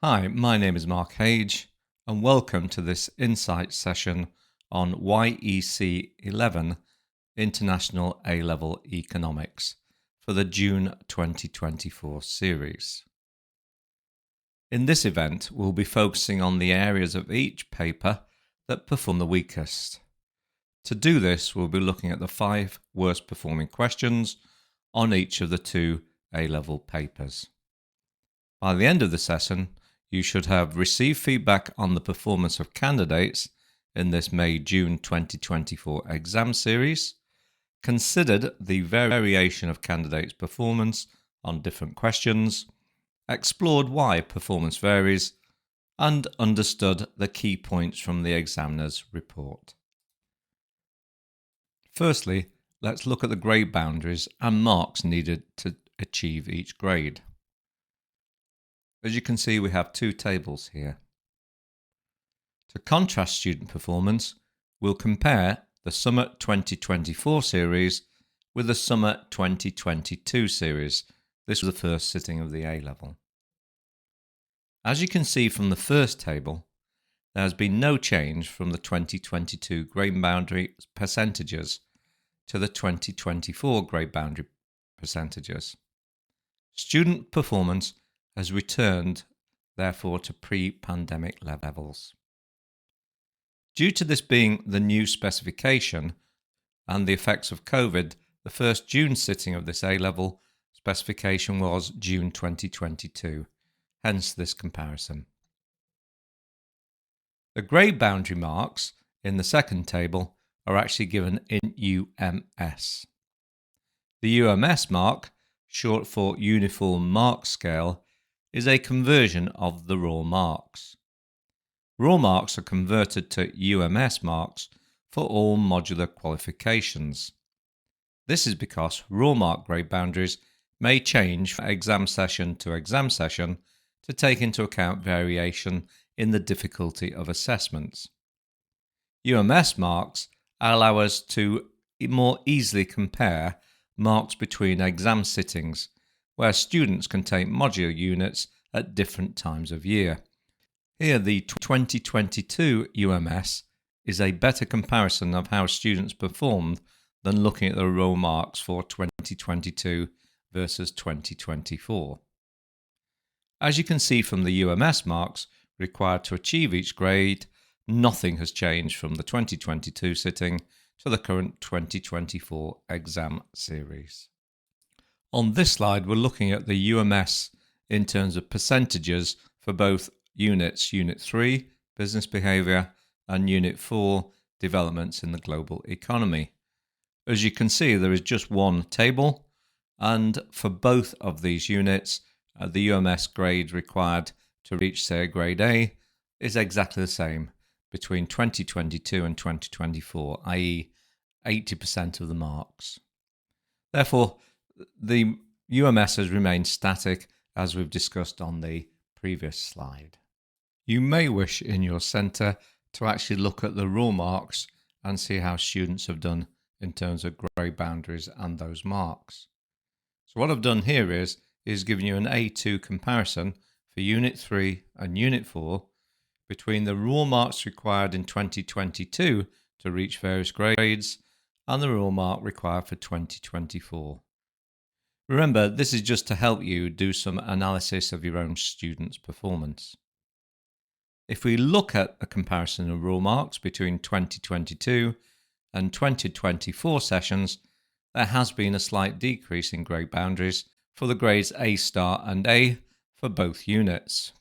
Hi, my name is Mark Hage, and welcome to this insight session on YEC11 International A-Level Economics for the June 2024 series. In this event, we'll be focusing on the areas of each paper that perform the weakest. To do this, we'll be looking at the 5 worst performing questions on each of the 2 A-Level papers. By the end of the session, you should have received feedback on the performance of candidates in this May-June 2024 exam series, considered the variation of candidates' performance on different questions, explored why performance varies, and understood the key points from the examiner's report. Firstly, let's look at the grade boundaries and marks needed to achieve each grade. As you can see, we have 2 tables here. To contrast student performance, we'll compare the Summer 2024 series with the Summer 2022 series. This was the first sitting of the A-Level. As you can see from the first table, there has been no change from the 2022 grade boundary percentages to the 2024 grade boundary percentages. Student performance has returned, therefore, to pre-pandemic levels. Due to this being the new specification and the effects of COVID, the first June sitting of this A-Level specification was June 2022, hence this comparison. The grade boundary marks in the second table are actually given in UMS. The UMS mark, short for Uniform Mark Scale, is a conversion of the raw marks. Raw marks are converted to UMS marks for all modular qualifications. This is because raw mark grade boundaries may change from exam session to exam session to take into account variation in the difficulty of assessments. UMS marks allow us to more easily compare marks between exam sittings, where students can take modular units at different times of year. Here, the 2022 UMS is a better comparison of how students performed than looking at the raw marks for 2022 versus 2024. As you can see from the UMS marks required to achieve each grade, nothing has changed from the 2022 sitting to the current 2024 exam series. On this slide, we're looking at the UMS in terms of percentages for both units, Unit 3, Business Behaviour, and Unit 4, Developments in the Global Economy. As you can see, there is just one table, and for both of these units, the UMS grade required to reach, say, a grade A is exactly the same between 2022 and 2024, i.e. 80% of the marks. Therefore, the UMS has remained static, as we've discussed on the previous slide. You may wish in your centre to actually look at the raw marks and see how students have done in terms of grade boundaries and those marks. So what I've done here is given you an A2 comparison for Unit 3 and Unit 4 between the raw marks required in 2022 to reach various grades and the raw mark required for 2024. Remember, this is just to help you do some analysis of your own students' performance. If we look at a comparison of raw marks between 2022 and 2024 sessions, there has been a slight decrease in grade boundaries for the grades A* and A for both units.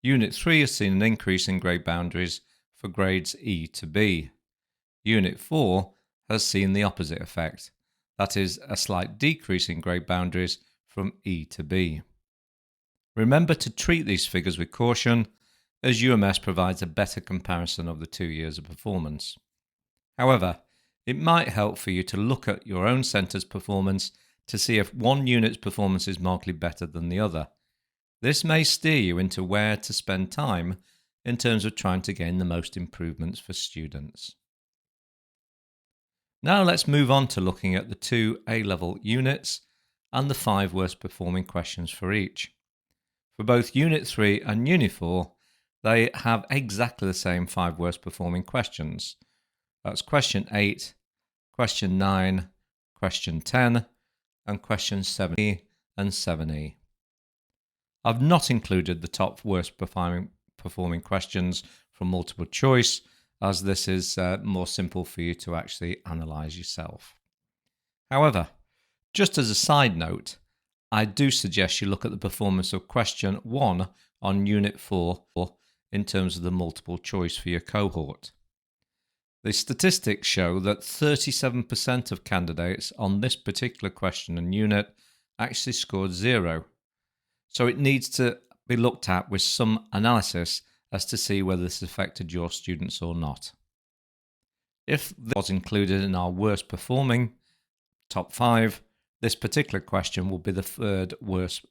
Unit 3 has seen an increase in grade boundaries for grades E to B. Unit 4 has seen the opposite effect. That is, a slight decrease in grade boundaries from E to B. Remember to treat these figures with caution, as UMS provides a better comparison of the 2 years of performance. However, it might help for you to look at your own centre's performance to see if one unit's performance is markedly better than the other. This may steer you into where to spend time in terms of trying to gain the most improvements for students. Now let's move on to looking at the 2 A-Level units and the 5 worst performing questions for each. For both Unit 3 and Unit 4, they have exactly the same 5 worst performing questions. That's question 8, question 9, question 10, and question 7E and 7E. I've not included the top worst performing questions from multiple choice, as this is more simple for you to actually analyse yourself. However, just as a side note, I do suggest you look at the performance of question 1 on Unit 4 in terms of the multiple choice for your cohort. The statistics show that 37% of candidates on this particular question and unit actually scored 0. So it needs to be looked at with some analysis as to see whether this affected your students or not. If this was included in our worst performing top 5, this particular question will be the 3rd worst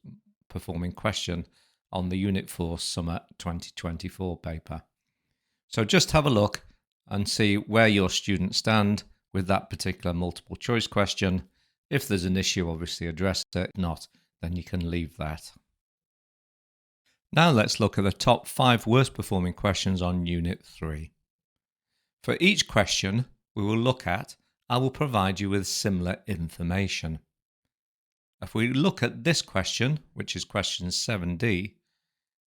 performing question on the Unit 4 Summer 2024 paper. So just have a look and see where your students stand with that particular multiple choice question. If there's an issue, obviously address it. If not, then you can leave that. Now let's look at the top 5 worst performing questions on Unit 3. For each question we will look at, I will provide you with similar information. If we look at this question, which is question 7D,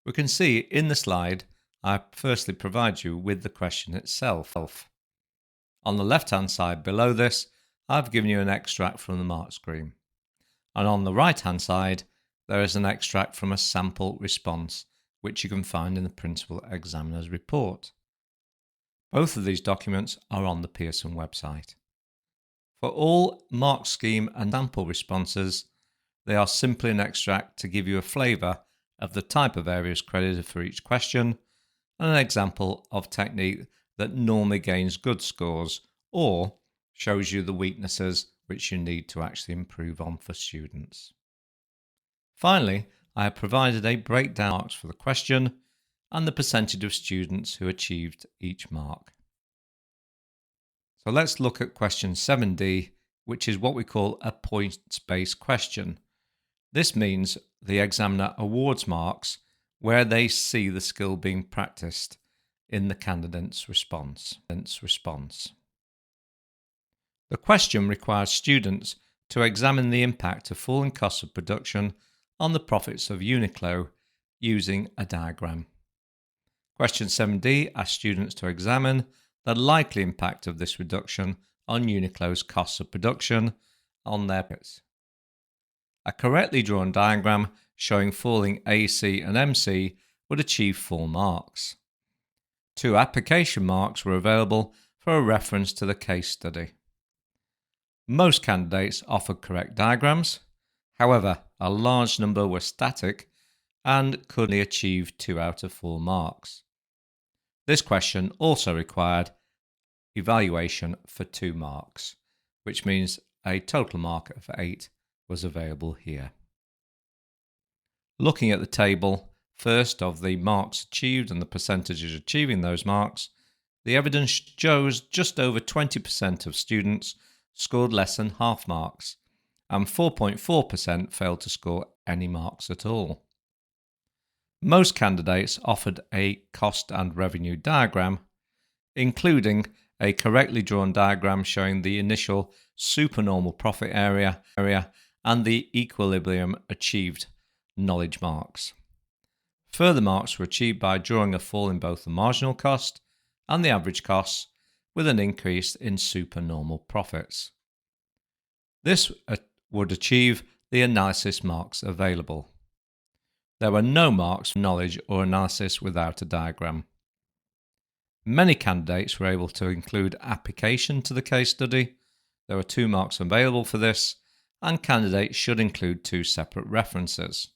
we can see in the slide I firstly provide you with the question itself. On the left-hand side below this, I've given you an extract from the mark scheme. And on the right-hand side, there is an extract from a sample response, which you can find in the Principal Examiner's report. Both of these documents are on the Pearson website. For all mark scheme and sample responses, they are simply an extract to give you a flavour of the type of areas credited for each question and an example of technique that normally gains good scores or shows you the weaknesses which you need to actually improve on for students. Finally, I have provided a breakdown of marks for the question and the percentage of students who achieved each mark. So let's look at question 7D, which is what we call a points-based question. This means the examiner awards marks where they see the skill being practiced in the candidate's response. The question requires students to examine the impact of falling costs of production on the profits of Uniqlo using a diagram. Question 7D asks students to examine the likely impact of this reduction on Uniqlo's costs of production on their profits. A correctly drawn diagram showing falling AC and MC would achieve 4 marks. 2 application marks were available for a reference to the case study. Most candidates offered correct diagrams. However, a large number were static and could only achieve 2 out of 4 marks. This question also required evaluation for 2 marks, which means a total mark of 8 was available here. Looking at the table first of the marks achieved and the percentages achieving those marks, the evidence shows just over 20% of students scored less than half marks, and 4.4% failed to score any marks at all. Most candidates offered a cost and revenue diagram, including a correctly drawn diagram showing the initial supernormal profit area and the equilibrium achieved knowledge marks. Further marks were achieved by drawing a fall in both the marginal cost and the average costs, with an increase in supernormal profits. This would achieve the analysis marks available. There were no marks for knowledge or analysis without a diagram. Many candidates were able to include application to the case study. There were 2 marks available for this, and candidates should include 2 separate references.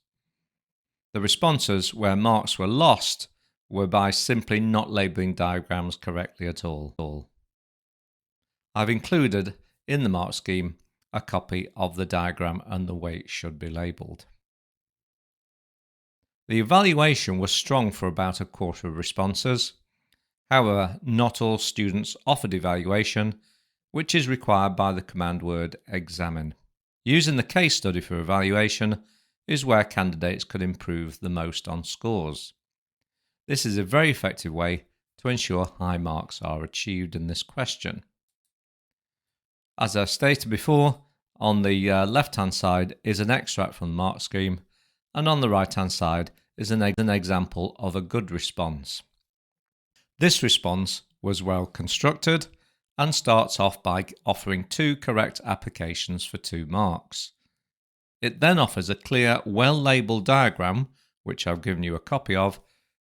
The responses where marks were lost were by simply not labelling diagrams correctly at all. I've included in the mark scheme a copy of the diagram and the way it should be labelled. The evaluation was strong for about a quarter of responses. However, not all students offered evaluation, which is required by the command word examine. Using the case study for evaluation, is where candidates could improve the most on scores. This is a very effective way to ensure high marks are achieved in this question. As I stated before, on the left-hand side is an extract from the mark scheme, and on the right-hand side is an example of a good response. This response was well constructed and starts off by offering 2 correct applications for 2 marks. It then offers a clear, well-labelled diagram, which I've given you a copy of,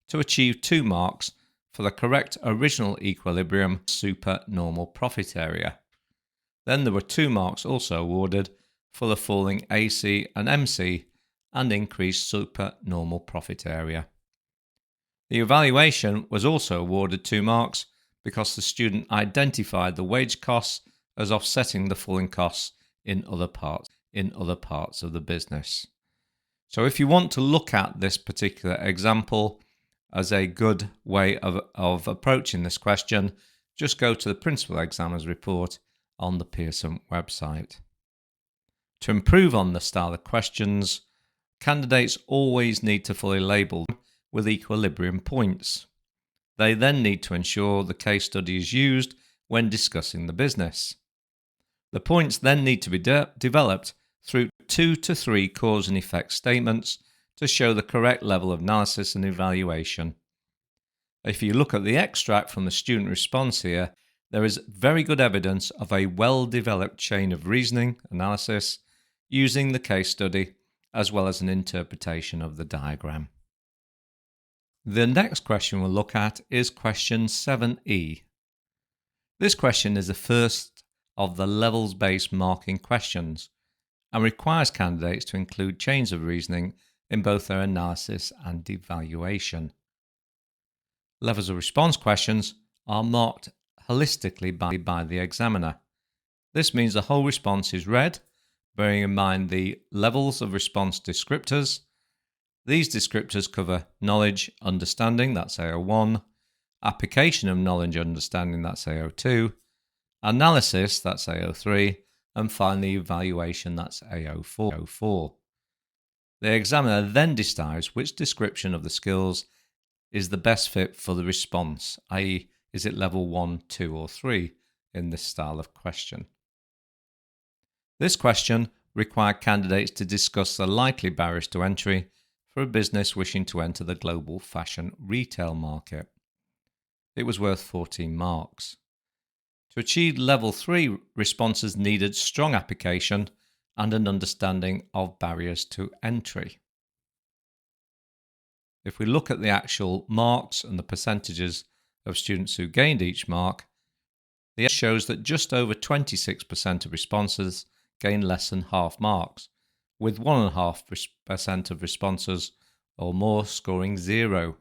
to achieve 2 marks for the correct original equilibrium supernormal profit area. Then there were 2 marks also awarded for the falling AC and MC and increased supernormal profit area. The evaluation was also awarded 2 marks because the student identified the wage costs as offsetting the falling costs in other parts of the business. So if you want to look at this particular example as a good way of approaching this question, just go to the Principal Examiner's report on the Pearson website. To improve on the style of questions, candidates always need to fully label them with equilibrium points. They then need to ensure the case study is used when discussing the business. The points then need to be developed through 2 to 3 cause and effect statements to show the correct level of analysis and evaluation. If you look at the extract from the student response here, there is very good evidence of a well-developed chain of reasoning analysis using the case study as well as an interpretation of the diagram. The next question we'll look at is question 7E. This question is the first of the levels-based marking questions and requires candidates to include chains of reasoning in both their analysis and evaluation. Levels of response questions are marked holistically by the examiner. This means the whole response is read, bearing in mind the levels of response descriptors. These descriptors cover knowledge, understanding, that's AO1, application of knowledge, understanding, that's AO2, analysis, that's AO3, and finally evaluation, that's AO4. The examiner then decides which description of the skills is the best fit for the response, i.e. is it level 1, 2 or 3 in this style of question. This question required candidates to discuss the likely barriers to entry for a business wishing to enter the global fashion retail market. It was worth 14 marks. To achieve level 3, responses needed strong application and an understanding of barriers to entry. If we look at the actual marks and the percentages of students who gained each mark, the data shows that just over 26% of responses gained less than half marks, with 1.5% of responses or more scoring 0.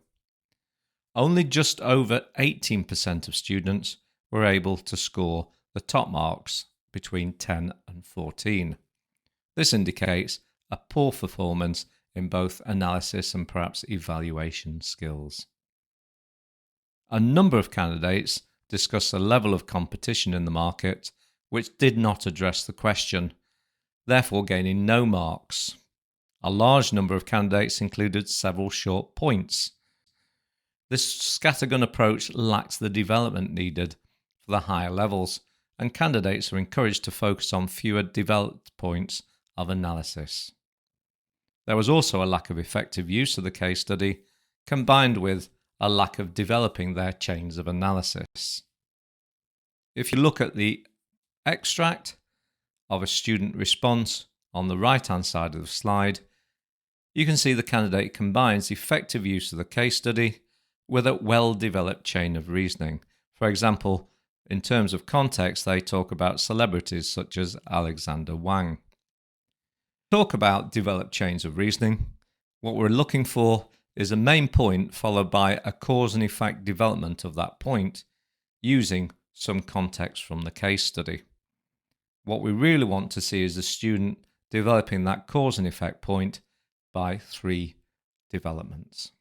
Only just over 18% of students were able to score the top marks between 10 and 14. This indicates a poor performance in both analysis and perhaps evaluation skills. A number of candidates discussed the level of competition in the market, which did not address the question, therefore gaining no marks. A large number of candidates included several short points. This scattergun approach lacks the development needed for the higher levels, and candidates are encouraged to focus on fewer developed points of analysis. There was also a lack of effective use of the case study, combined with a lack of developing their chains of analysis. If you look at the extract of a student response on the right-hand side of the slide, you can see the candidate combines effective use of the case study with a well-developed chain of reasoning. For example, in terms of context, they talk about celebrities such as Alexander Wang. Talk about developed chains of reasoning. What we're looking for is a main point followed by a cause and effect development of that point using some context from the case study. What we really want to see is the student developing that cause and effect point by 3 developments.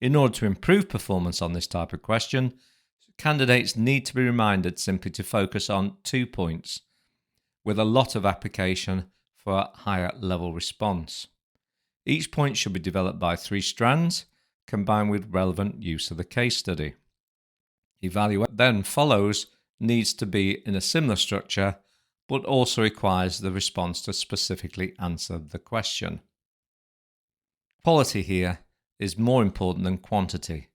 In order to improve performance on this type of question, candidates need to be reminded simply to focus on 2 points, with a lot of application for a higher level response. Each point should be developed by 3 strands, combined with relevant use of the case study. Evaluation then follows needs to be in a similar structure, but also requires the response to specifically answer the question. Quality here is more important than quantity,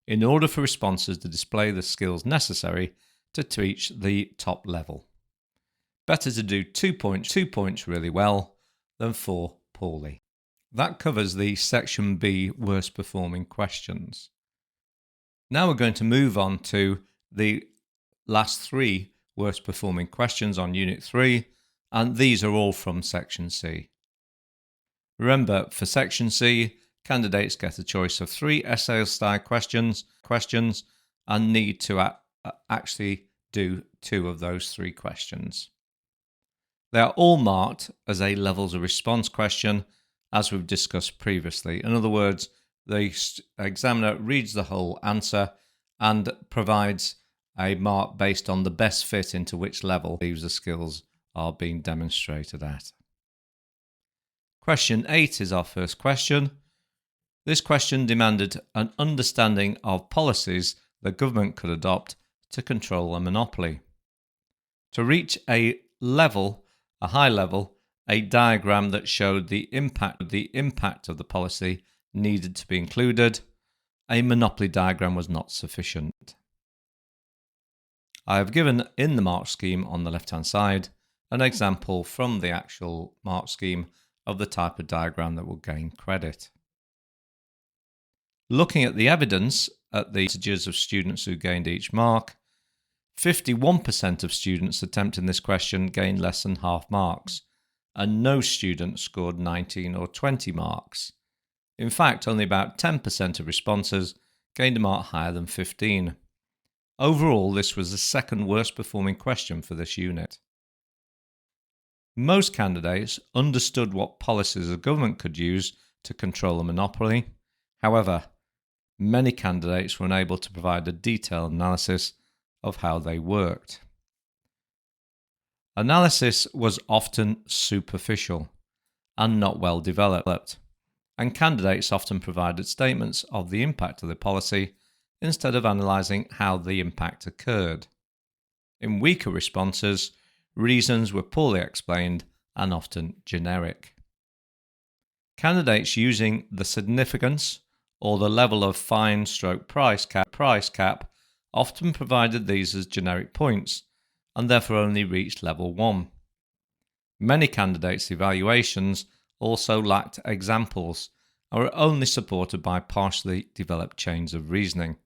in order for responses to display the skills necessary to reach the top level. Better to do 2 points really well than 4 poorly. That covers the Section B worst performing questions. Now we're going to move on to the last 3 worst performing questions on Unit 3, and these are all from Section C. Remember, for Section C, candidates get a choice of 3 essay-style questions and need to actually do 2 of those 3 questions. They are all marked as a levels of response question, as we've discussed previously. In other words, the examiner reads the whole answer and provides a mark based on the best fit into which level the skills are being demonstrated at. Question 8 is our first question. This question demanded an understanding of policies the government could adopt to control a monopoly. To reach a high level, a diagram that showed the impact of the policy needed to be included. A monopoly diagram was not sufficient. I have given in the mark scheme on the left-hand side an example from the actual mark scheme of the type of diagram that will gain credit. Looking at the evidence at the percentages of students who gained each mark, 51% of students attempting this question gained less than half marks, and no student scored 19 or 20 marks. In fact, only about 10% of responses gained a mark higher than 15. Overall, this was the second worst performing question for this unit. Most candidates understood what policies the government could use to control a monopoly. However, many candidates were unable to provide a detailed analysis of how they worked. Analysis was often superficial and not well developed, and candidates often provided statements of the impact of the policy instead of analysing how the impact occurred. In weaker responses, reasons were poorly explained and often generic. Candidates using the significance or the level of fine/price cap often provided these as generic points and therefore only reached level 1. Many candidates' evaluations also lacked examples and were only supported by partially developed chains of reasoning.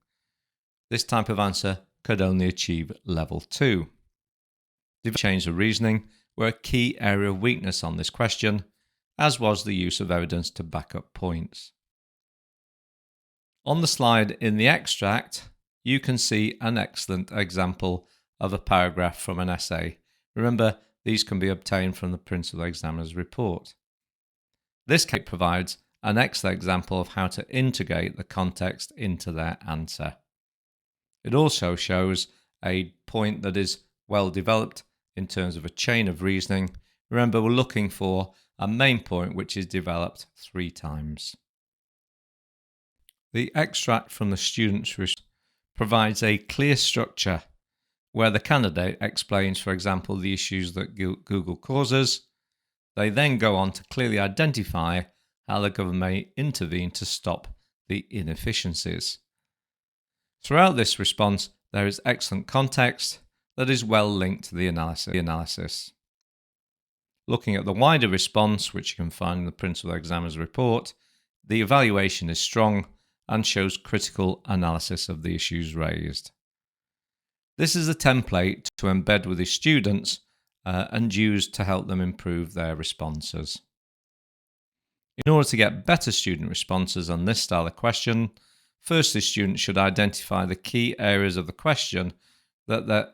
This type of answer could only achieve level 2. The chains of reasoning were a key area of weakness on this question, as was the use of evidence to back up points. On the slide in the extract, you can see an excellent example of a paragraph from an essay. Remember, these can be obtained from the principal examiner's report. This case provides an excellent example of how to integrate the context into their answer. It also shows a point that is well developed in terms of a chain of reasoning. Remember, we're looking for a main point which is developed 3 times. The extract from the student's response provides a clear structure where the candidate explains, for example, the issues that Google causes. They then go on to clearly identify how the government may intervene to stop the inefficiencies. Throughout this response, there is excellent context that is well linked to the analysis. Looking at the wider response, which you can find in the principal examiner's report, the evaluation is strong and shows critical analysis of the issues raised. This is a template to embed with the students and use to help them improve their responses. In order to get better student responses on this style of question, firstly, students should identify the key areas of the question that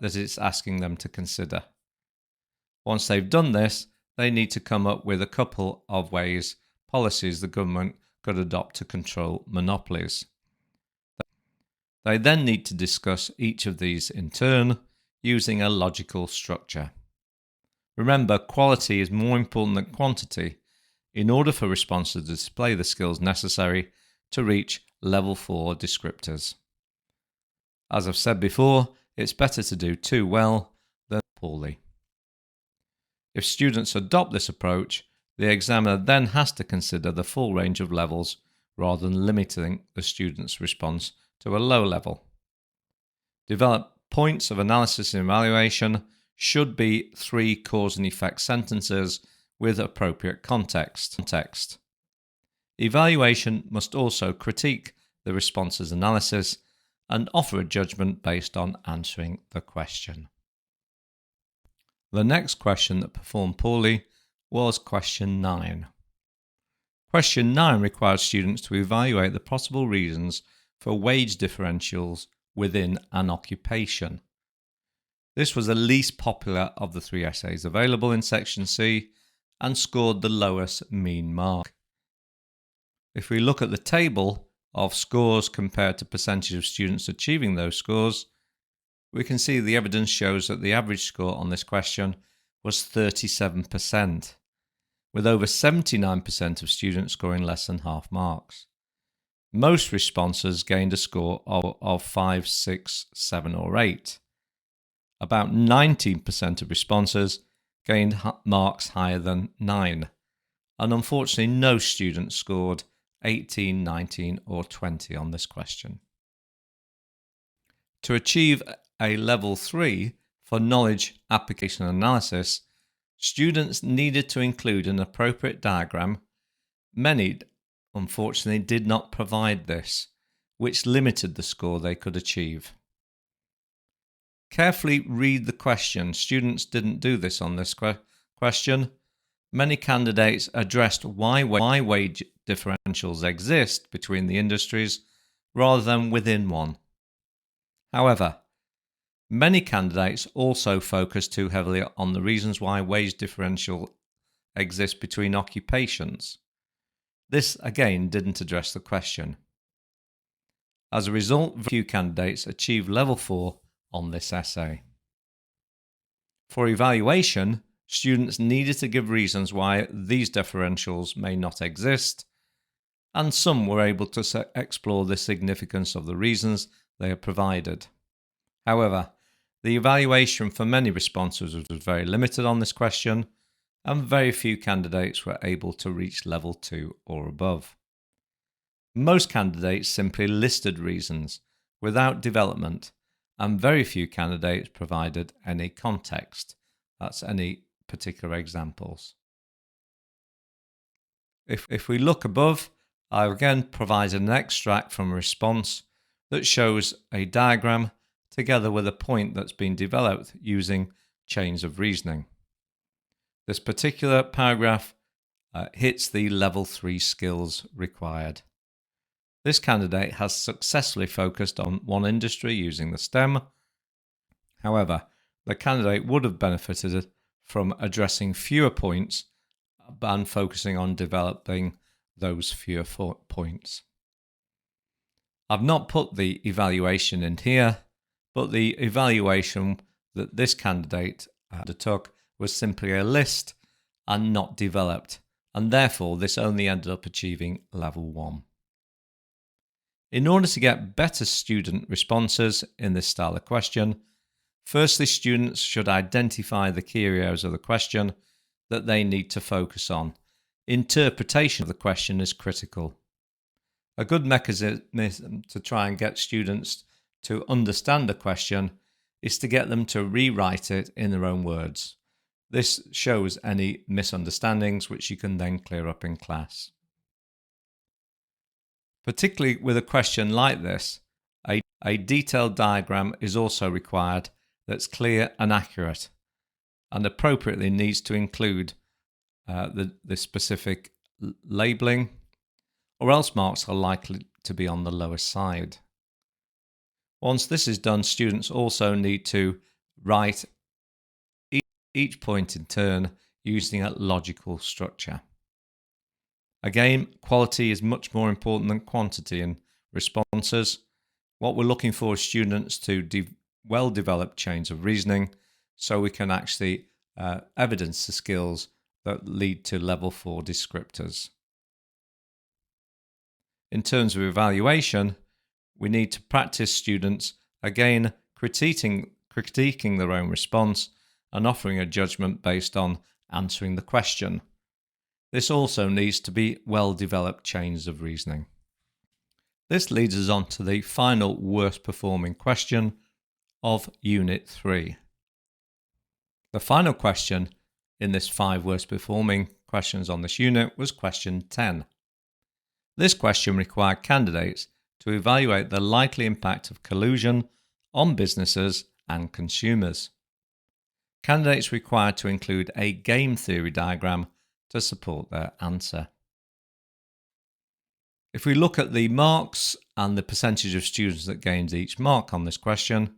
it's asking them to consider. Once they've done this, they need to come up with a couple of policies the government could adopt to control monopolies. They then need to discuss each of these in turn using a logical structure. Remember, quality is more important than quantity in order for responses to display the skills necessary to reach level 4 descriptors. As I've said before, it's better to do too well than poorly. If students adopt this approach, the examiner then has to consider the full range of levels rather than limiting the student's response to a low level. Develop points of analysis and evaluation should be 3 cause and effect sentences with appropriate context. Evaluation must also critique the responses analysis and offer a judgment based on answering the question. The next question that performed poorly was question 9. Question 9 requires students to evaluate the possible reasons for wage differentials within an occupation. This was the least popular of the 3 essays available in section C and scored the lowest mean mark. If we look at the table of scores compared to percentage of students achieving those scores, we can see the evidence shows that the average score on this question was 37%, with over 79% of students scoring less than half marks. Most responses gained a score of 5, 6, 7 or 8. About 19% of responses gained marks higher than 9, and unfortunately no student scored 18, 19 or 20 on this question. To achieve a level 3 for knowledge application analysis, students needed to include an appropriate diagram. Many, unfortunately, did not provide this, which limited the score they could achieve. Carefully read the question. Students didn't do this on this question. Many candidates addressed why wage differentials exist between the industries rather than within one. However, many candidates also focus too heavily on the reasons why wage differential exists between occupations. This again didn't address the question. As a result, few candidates achieved level 4 on this essay. For evaluation, students needed to give reasons why these differentials may not exist, and some were able to explore the significance of the reasons they had provided. However, the evaluation for many responses was very limited on this question, and very few candidates were able to reach level 2 or above. Most candidates simply listed reasons without development, and very few candidates provided any context. That's any particular examples. If we look above, I again provided an extract from a response that shows a diagram together with a point that's been developed using chains of reasoning. This particular paragraph hits the level 3 skills required. This candidate has successfully focused on one industry using the STEM. However, the candidate would have benefited from addressing fewer points and focusing on developing those fewer points. I've not put the evaluation in here, but the evaluation that this candidate undertook was simply a list and not developed, and therefore this only ended up achieving level 1. In order to get better student responses in this style of question, firstly, students should identify the key areas of the question that they need to focus on. Interpretation of the question is critical. A good mechanism to try and get students to understand the question is to get them to rewrite it in their own words. This shows any misunderstandings which you can then clear up in class. Particularly with a question like this, a detailed diagram is also required that's clear and accurate, and appropriately needs to include the specific labelling, or else marks are likely to be on the lower side. Once this is done, students also need to write each point in turn using a logical structure. Again, quality is much more important than quantity in responses. What we're looking for is students to well develop chains of reasoning so we can actually evidence the skills that lead to level 4 descriptors. In terms of evaluation, we need to practice students again critiquing their own response and offering a judgment based on answering the question. This also needs to be well-developed chains of reasoning. This leads us on to the final worst performing question of Unit 3. The final question in this 5 worst performing questions on this unit was question 10. This question required candidates to evaluate the likely impact of collusion on businesses and consumers. Candidates required to include a game theory diagram to support their answer. If we look at the marks and the percentage of students that gained each mark on this question,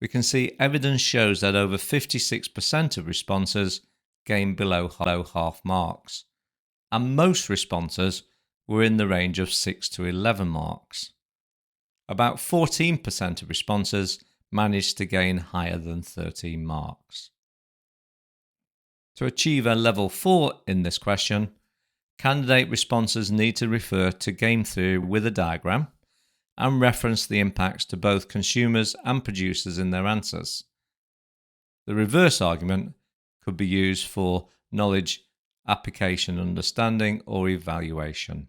we can see evidence shows that over 56% of responses gained below half marks, and most responses were in the range of 6 to 11 marks. About 14% of responses managed to gain higher than 13 marks. To achieve a level 4 in this question, candidate responses need to refer to game theory with a diagram and reference the impacts to both consumers and producers in their answers. The reverse argument could be used for knowledge, application, understanding, or evaluation.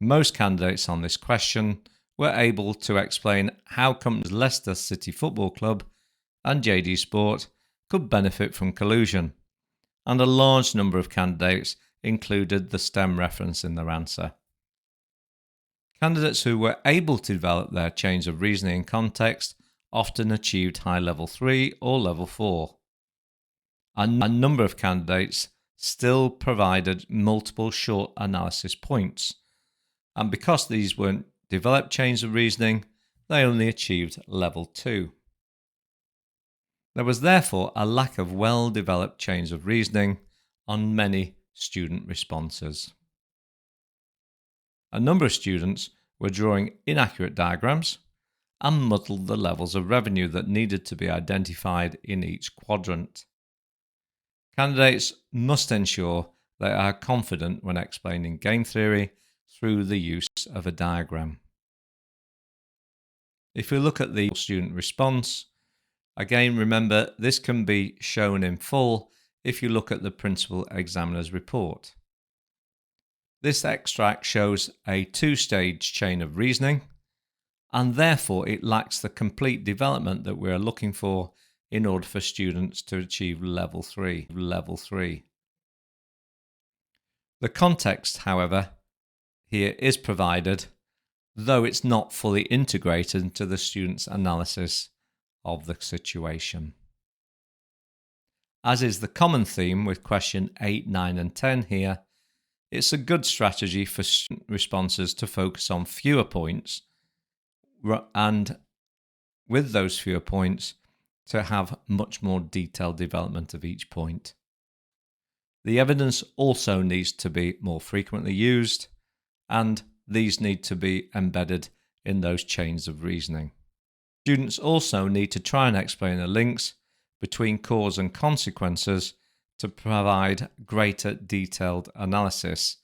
Most candidates on this question were able to explain how companies Leicester City Football Club and JD Sport could benefit from collusion, and a large number of candidates included the STEM reference in their answer. Candidates who were able to develop their chains of reasoning in context often achieved high level 3 or level 4. A number of candidates still provided multiple short analysis points, and because these weren't developed chains of reasoning, they only achieved level 2. There was therefore a lack of well-developed chains of reasoning on many student responses. A number of students were drawing inaccurate diagrams and muddled the levels of revenue that needed to be identified in each quadrant. Candidates must ensure they are confident when explaining game theory through the use of a diagram. If we look at the student response, again remember this can be shown in full if you look at the principal examiner's report. This extract shows a 2-stage chain of reasoning, and therefore it lacks the complete development that we are looking for in order for students to achieve level 3. The context, however, here is provided, though it's not fully integrated into the student's analysis of the situation. As is the common theme with question 8, 9 and 10 here, it's a good strategy for student responses to focus on fewer points, and with those fewer points to have much more detailed development of each point. The evidence also needs to be more frequently used, and these need to be embedded in those chains of reasoning. Students also need to try and explain the links between cause and consequences to provide greater detailed analysis,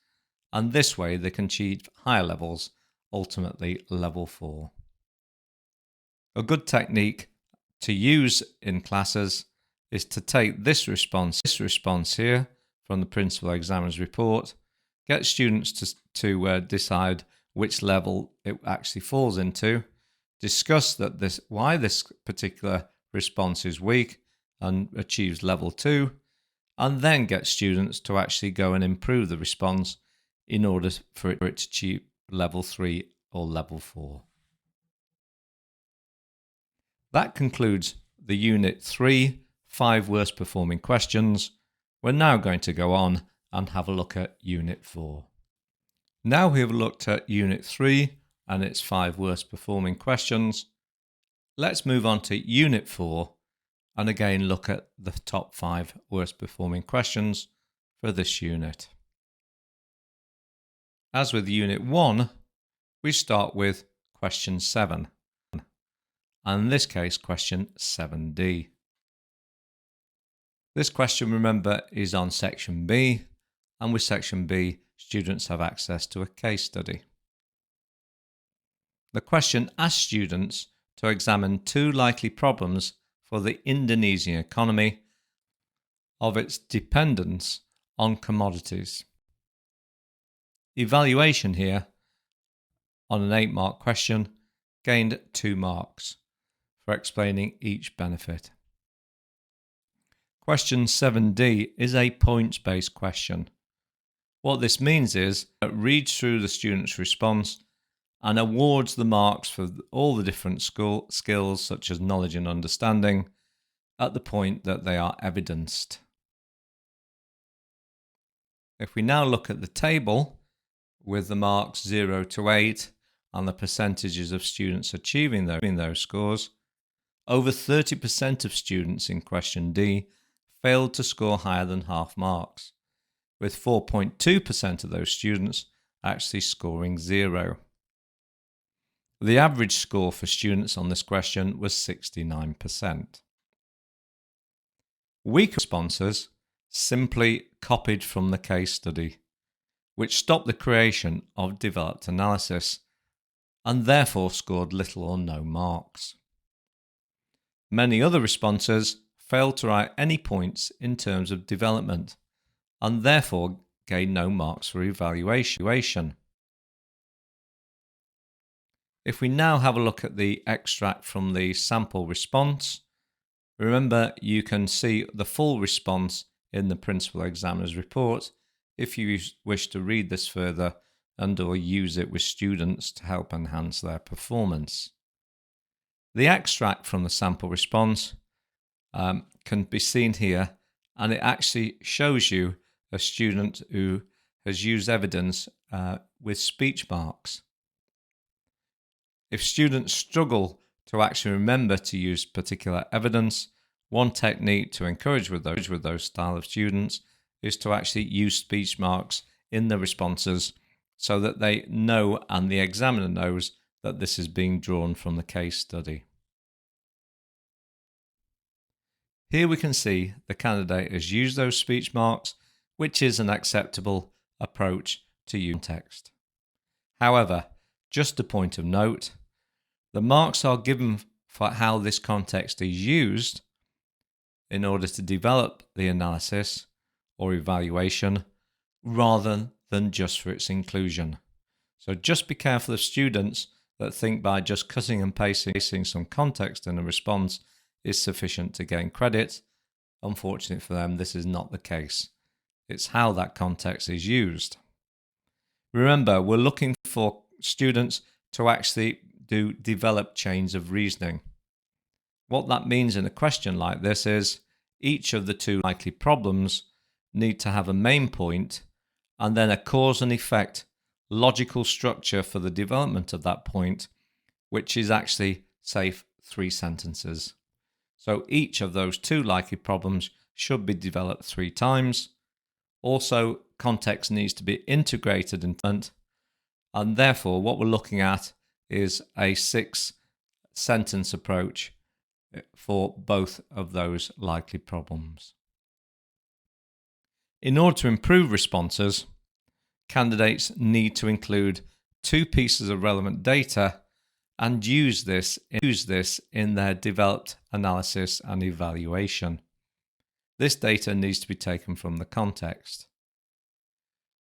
and this way they can achieve higher levels, ultimately level 4. A good technique to use in classes is to take this response here from the principal examiner's report, get students to decide which level it actually falls into, discuss why this particular response is weak and achieves level 2, and then get students to actually go and improve the response in order for it to achieve level 3 or level 4. That concludes the Unit 3 5 worst performing questions. We're now going to go on and have a look at Unit 4. Now we have looked at Unit 3 and its 5 worst performing questions. Let's move on to Unit 4 and again look at the top 5 worst performing questions for this unit. As with Unit 1, we start with question 7, and in this case question 7D. This question, remember, is on section B, and with section B, students have access to a case study. The question asks students to examine 2 likely problems for the Indonesian economy of its dependence on commodities. Evaluation here on an 8-mark question gained 2 marks for explaining each benefit. Question 7D is a points-based question. What this means is it reads through the student's response and awards the marks for all the different skills such as knowledge and understanding at the point that they are evidenced. If we now look at the table with the marks 0 to 8 and the percentages of students achieving those scores, over 30% of students in question D failed to score higher than half marks, with 4.2% of those students actually scoring 0. The average score for students on this question was 69%. Weak responses simply copied from the case study, which stopped the creation of developed analysis and therefore scored little or no marks. Many other responses failed to write any points in terms of development and therefore gained no marks for evaluation. If we now have a look at the extract from the sample response, remember you can see the full response in the principal examiner's report if you wish to read this further and or use it with students to help enhance their performance. The extract from the sample response can be seen here, and it actually shows you a student who has used evidence with speech marks. If students struggle to actually remember to use particular evidence, one technique to encourage with those style of students is to actually use speech marks in the responses so that they know and the examiner knows that this is being drawn from the case study. Here we can see the candidate has used those speech marks, which is an acceptable approach to use context. However, just a point of note, the marks are given for how this context is used in order to develop the analysis or evaluation rather than just for its inclusion. So just be careful of students that think by just cutting and pasting some context in a response is sufficient to gain credit. Unfortunately for them, this is not the case. It's how that context is used. Remember, we're looking for students to actually do developed chains of reasoning. What that means in a question like this is each of the 2 likely problems need to have a main point and then a cause and effect logical structure for the development of that point, which is actually, say, 3 sentences. So each of those 2 likely problems should be developed 3 times. Also, context needs to be integrated and therefore what we're looking at is a 6-sentence approach for both of those likely problems. In order to improve responses, candidates need to include 2 pieces of relevant data and use this in their developed analysis and evaluation. This data needs to be taken from the context.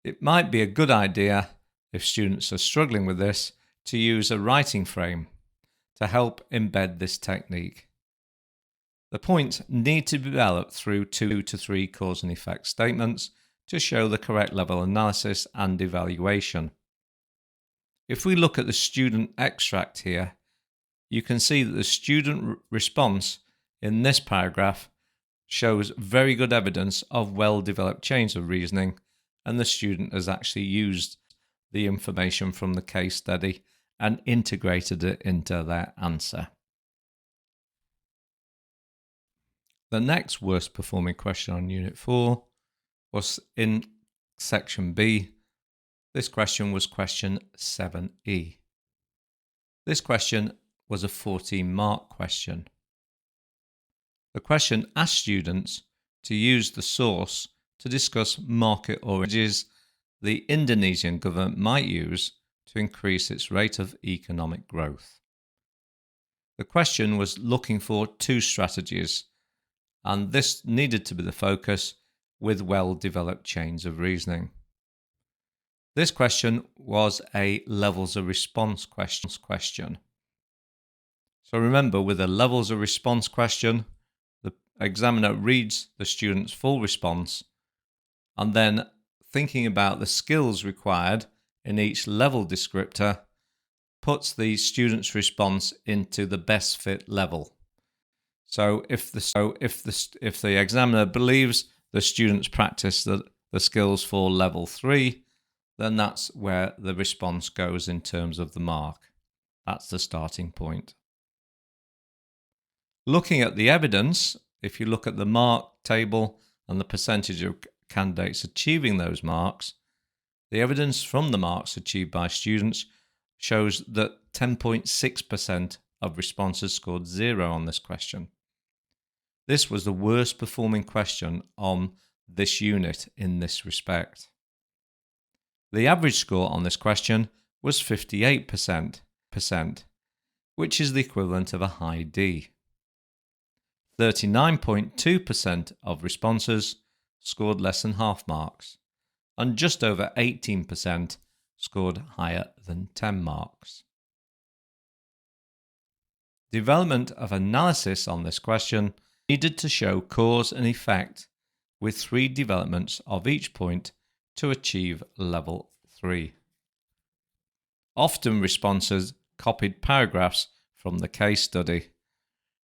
It might be a good idea, if students are struggling with this, to use a writing frame to help embed this technique. The points need to be developed through 2 to 3 cause and effect statements to show the correct level analysis and evaluation. If we look at the student extract here, you can see that the student response in this paragraph shows very good evidence of well-developed chains of reasoning, and the student has actually used the information from the case study and integrated it into their answer. The next worst performing question on Unit 4 was in Section B. This question was question 7E. This question was a 14-mark question. The question asked students to use the source to discuss market origins the Indonesian government might use to increase its rate of economic growth. The question was looking for two strategies, and this needed to be the focus with well-developed chains of reasoning. This question was a levels of response question. So remember, with a levels of response question, the examiner reads the student's full response and then, thinking about the skills required in each level descriptor, puts the student's response into the best fit level. So if the examiner believes the students practice the skills for level 3, then that's where the response goes in terms of the mark. That's the starting point. Looking at the evidence, if you look at the mark table and the percentage of candidates achieving those marks, the evidence from the marks achieved by students shows that 10.6% of responses scored 0 on this question. This was the worst performing question on this unit in this respect. The average score on this question was 58%, which is the equivalent of a high D. 39.2% of responses scored less than half marks, and just over 18% scored higher than 10 marks. Development of analysis on this question needed to show cause and effect with 3 developments of each point to achieve level 3. Often responses copied paragraphs from the case study.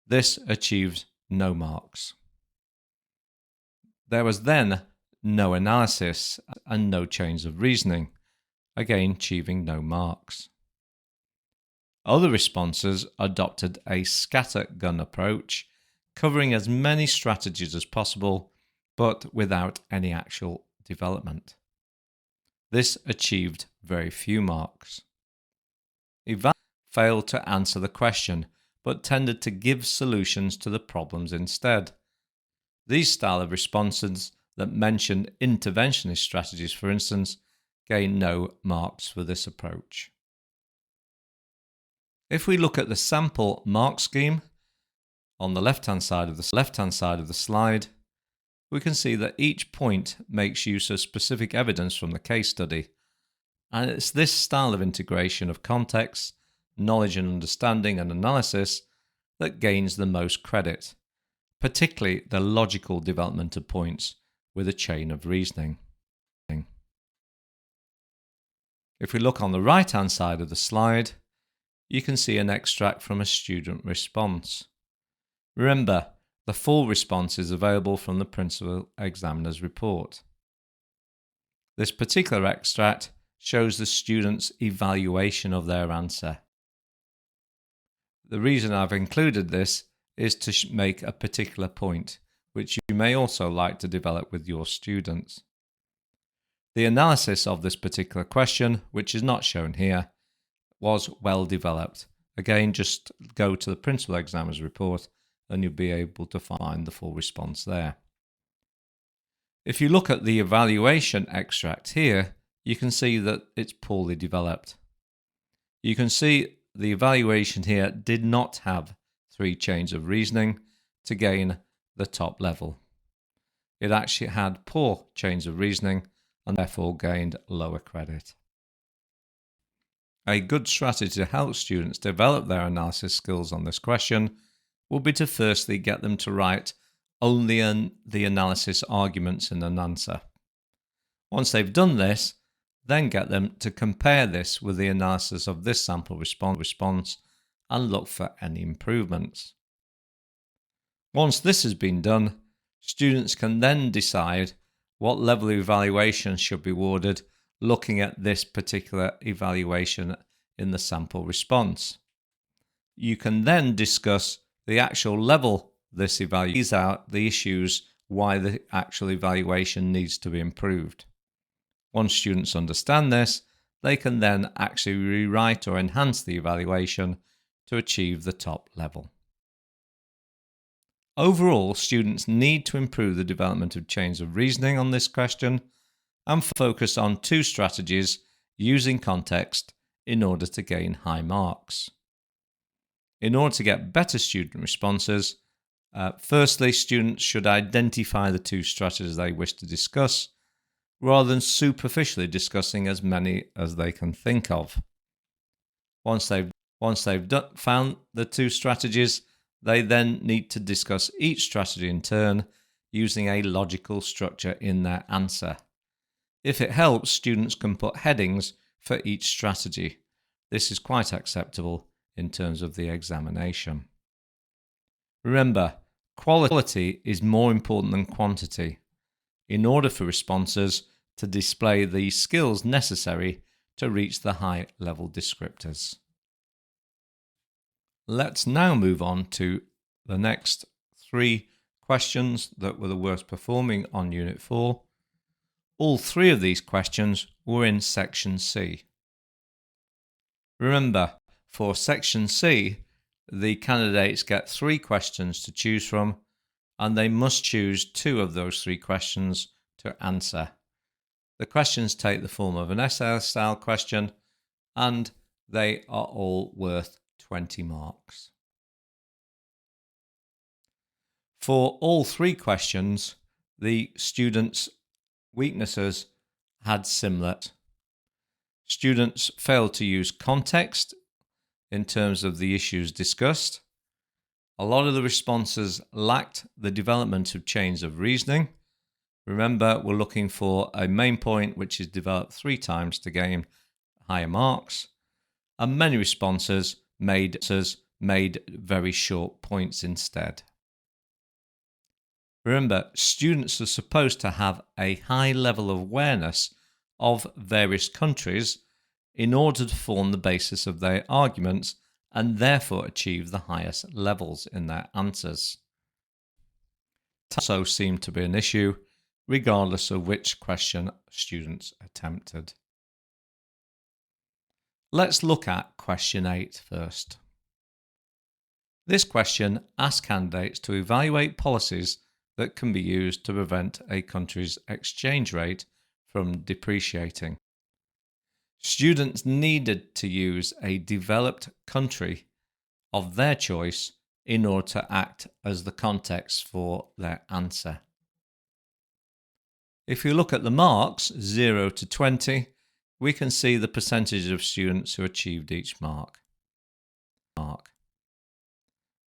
This achieved no marks. There was then no analysis and no chains of reasoning, again achieving no marks. Other responses adopted a scattergun approach, covering as many strategies as possible, but without any actual development. This achieved very few marks. Evaluators failed to answer the question, but tended to give solutions to the problems instead. These style of responses that mentioned interventionist strategies, for instance, gained no marks for this approach. If we look at the sample mark scheme on the left-hand side of the slide, we can see that each point makes use of specific evidence from the case study, and it's this style of integration of context, knowledge and understanding and analysis that gains the most credit, particularly the logical development of points with a chain of reasoning. If we look on the right-hand side of the slide, you can see an extract from a student response. Remember, the full response is available from the principal examiner's report. This particular extract shows the student's evaluation of their answer. The reason I've included this is to make a particular point, which you may also like to develop with your students. The analysis of this particular question, which is not shown here, was well developed. Again, just go to the principal examiner's report and you'll be able to find the full response there. If you look at the evaluation extract here, you can see that it's poorly developed. You can see the evaluation here did not have 3 chains of reasoning to gain the top level. It actually had poor chains of reasoning and therefore gained lower credit. A good strategy to help students develop their analysis skills on this question would be to firstly get them to write only the analysis arguments in an answer. Once they've done this, then get them to compare this with the analysis of this sample response and look for any improvements. Once this has been done, students can then decide what level of evaluation should be awarded looking at this particular evaluation in the sample response. You can then discuss the actual level this evaluates out the issues why the actual evaluation needs to be improved. Once students understand this, they can then actually rewrite or enhance the evaluation to achieve the top level. Overall, students need to improve the development of chains of reasoning on this question and focus on 2 strategies using context in order to gain high marks. In order to get better student responses, firstly, students should identify the 2 strategies they wish to discuss, rather than superficially discussing as many as they can think of. Once they've found the 2 strategies, they then need to discuss each strategy in turn using a logical structure in their answer. If it helps, students can put headings for each strategy. This is quite acceptable in terms of the examination. Remember, quality is more important than quantity in order for responses to display the skills necessary to reach the high-level descriptors. Let's now move on to the next 3 questions that were the worst performing on Unit 4. All 3 of these questions were in Section C. Remember, for Section C, the candidates get 3 questions to choose from, and they must choose 2 of those 3 questions to answer. The questions take the form of an essay-style question, and they are all worth 20 marks. For all 3 questions, the students' weaknesses had similar. Students failed to use context in terms of the issues discussed. A lot of the responses lacked the development of chains of reasoning. Remember, we're looking for a main point which is developed 3 times to gain higher marks. And many responses made very short points instead. Remember, students are supposed to have a high level of awareness of various countries in order to form the basis of their arguments and therefore achieve the highest levels in their answers. Also seemed to be an issue regardless of which question students attempted. Let's look at question 8 first. This question asks candidates to evaluate policies that can be used to prevent a country's exchange rate from depreciating. Students needed to use a developed country of their choice in order to act as the context for their answer. If you look at the marks, 0 to 20, we can see the percentage of students who achieved each mark.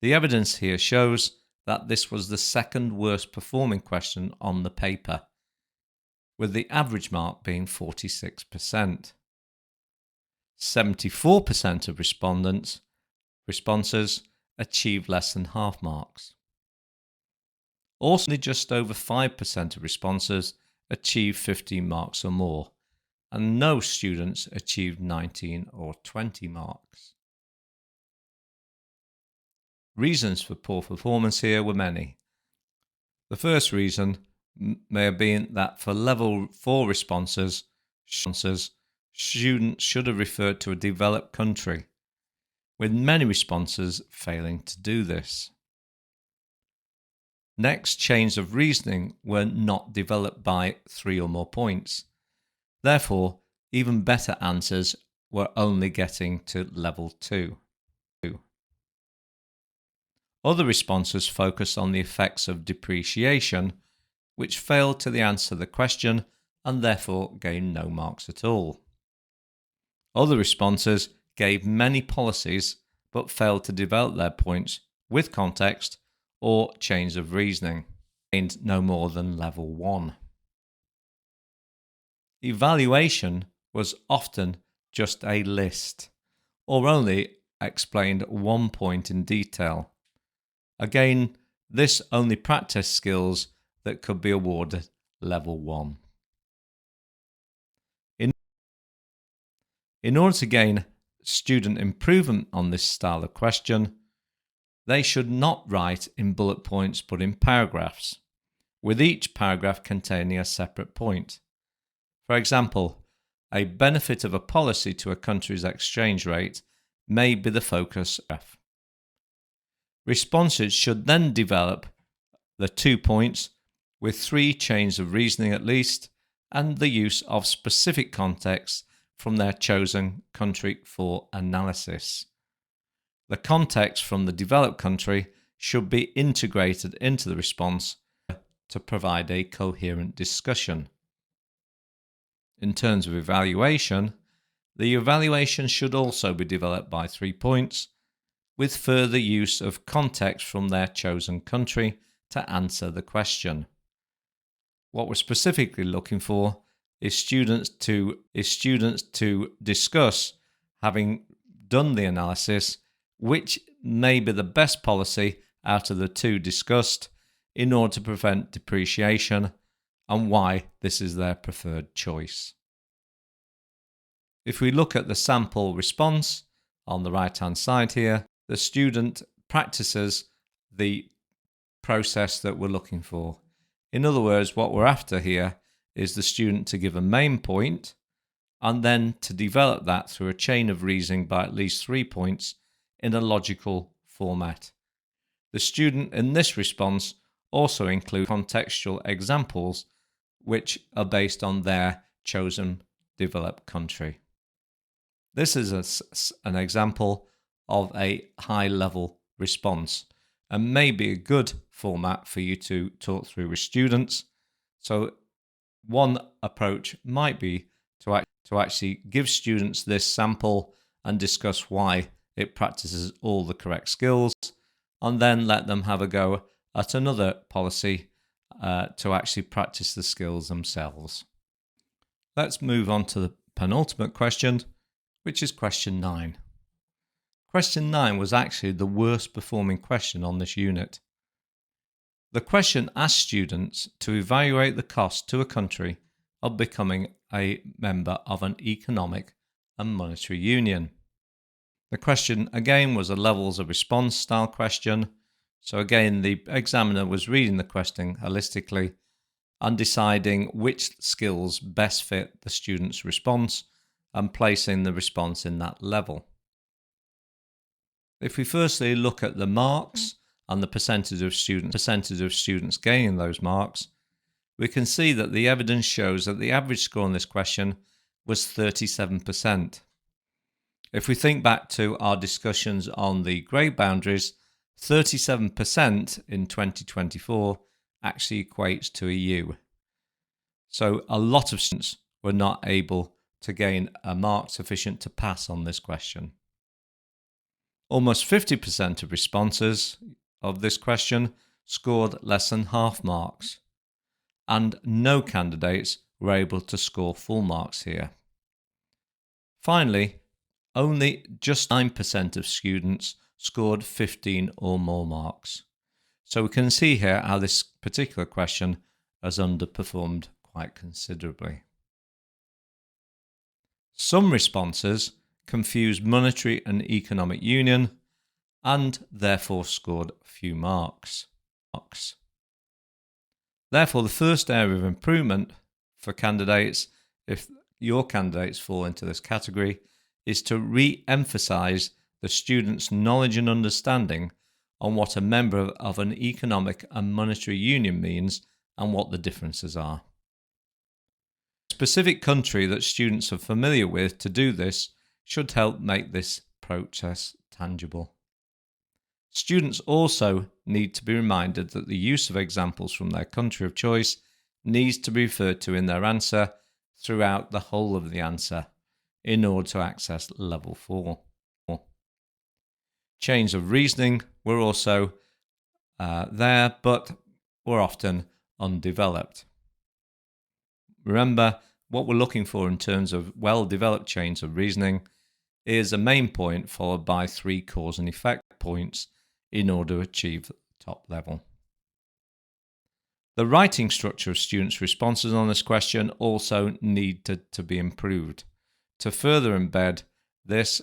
The evidence here shows that this was the second worst performing question on the paper, with the average mark being 46%. 74% of responses achieved less than half marks. Also, just over 5% of responses achieved 15 marks or more, and no students achieved 19 or 20 marks. Reasons for poor performance here were many. The first reason may have been that for level 4 responses, students should have referred to a developed country, with many responses failing to do this. Next, chains of reasoning were not developed by 3 or more points. Therefore, even better answers were only getting to level 2. Other responses focused on the effects of depreciation, which failed to answer the question and therefore gained no marks at all. Other responses gave many policies but failed to develop their points with context or chains of reasoning, gained no more than level 1. Evaluation was often just a list, or only explained 1 point in detail. Again, this only practiced skills that could be awarded level 1. In order to gain student improvement on this style of question, they should not write in bullet points but in paragraphs, with each paragraph containing a separate point. For example, a benefit of a policy to a country's exchange rate may be the focus of. Responses should then develop the 2 points with 3 chains of reasoning at least, and the use of specific context from their chosen country for analysis. The context from the developed country should be integrated into the response to provide a coherent discussion. In terms of evaluation, the evaluation should also be developed by 3 points, with further use of context from their chosen country to answer the question. What we're specifically looking for is students to discuss, having done the analysis, which may be the best policy out of the 2 discussed in order to prevent depreciation, and why this is their preferred choice. If we look at the sample response on the right-hand side here, the student practices the process that we're looking for. In other words, what we're after here is the student to give a main point and then to develop that through a chain of reasoning by at least 3 points in a logical format. The student in this response also includes contextual examples which are based on their chosen developed country. This is an example of a high-level response and may be a good format for you to talk through with students. So one approach might be to actually give students this sample and discuss why it practices all the correct skills, and then let them have a go at another policy to actually practice the skills themselves. Let's move on to the penultimate question, which is question 9. Question 9 was actually the worst performing question on this unit. The question asked students to evaluate the cost to a country of becoming a member of an economic and monetary union. The question again was a levels of response style question. So again, the examiner was reading the question holistically and deciding which skills best fit the student's response and placing the response in that level. If we firstly look at the marks and the percentage of students gaining those marks, we can see that the evidence shows that the average score on this question was 37%. If we think back to our discussions on the grade boundaries, 37% in 2024 actually equates to a U. So a lot of students were not able to gain a mark sufficient to pass on this question. Almost 50% of responses of this question scored less than half marks, and no candidates were able to score full marks here. Finally, only just 9% of students scored 15 or more marks. So we can see here how this particular question has underperformed quite considerably. Some responses confused monetary and economic union and therefore scored few marks. Therefore, the first area of improvement for candidates, if your candidates fall into this category, is to re-emphasize the student's knowledge and understanding on what a member of an economic and monetary union means and what the differences are. A specific country that students are familiar with to do this should help make this process tangible. Students also need to be reminded that the use of examples from their country of choice needs to be referred to in their answer throughout the whole of the answer in order to access level 4. Chains of reasoning were also there, but were often undeveloped. Remember, what we're looking for in terms of well-developed chains of reasoning is a main point followed by 3 cause and effect points in order to achieve the top level. The writing structure of students' responses on this question also needed to be improved. To further embed this,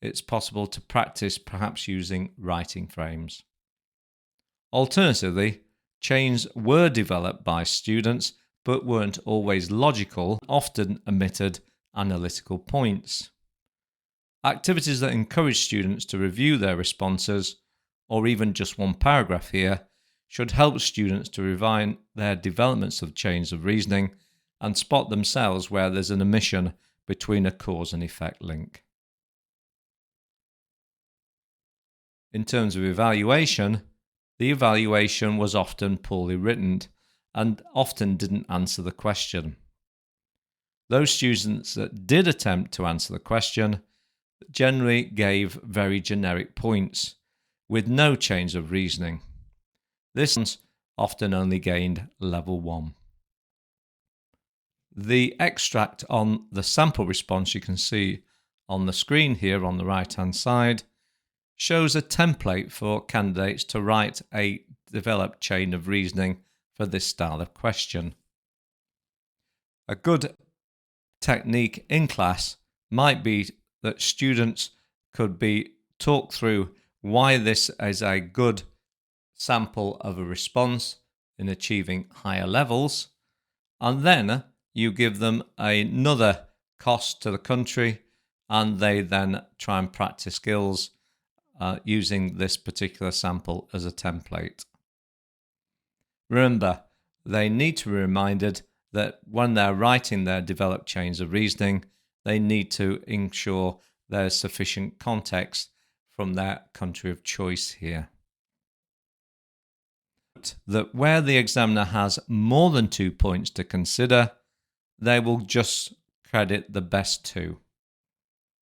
it's possible to practice perhaps using writing frames. Alternatively, chains were developed by students but weren't always logical, often omitted analytical points. Activities that encourage students to review their responses, or even just one paragraph here, should help students to refine their developments of chains of reasoning and spot themselves where there's an omission between a cause and effect link. In terms of evaluation, the evaluation was often poorly written and often didn't answer the question. Those students that did attempt to answer the question generally gave very generic points with no chains of reasoning. This often only gained level 1. The extract on the sample response you can see on the screen here on the right hand side shows a template for candidates to write a developed chain of reasoning for this style of question. A good technique in class might be that students could be talked through why this is a good sample of a response in achieving higher levels, and then you give them another cost to the country and they then try and practice skills using this particular sample as a template. Remember, they need to be reminded that when they're writing their developed chains of reasoning, they need to ensure there's sufficient context from their country of choice here. That where the examiner has more than 2 points to consider, they will just credit the best 2.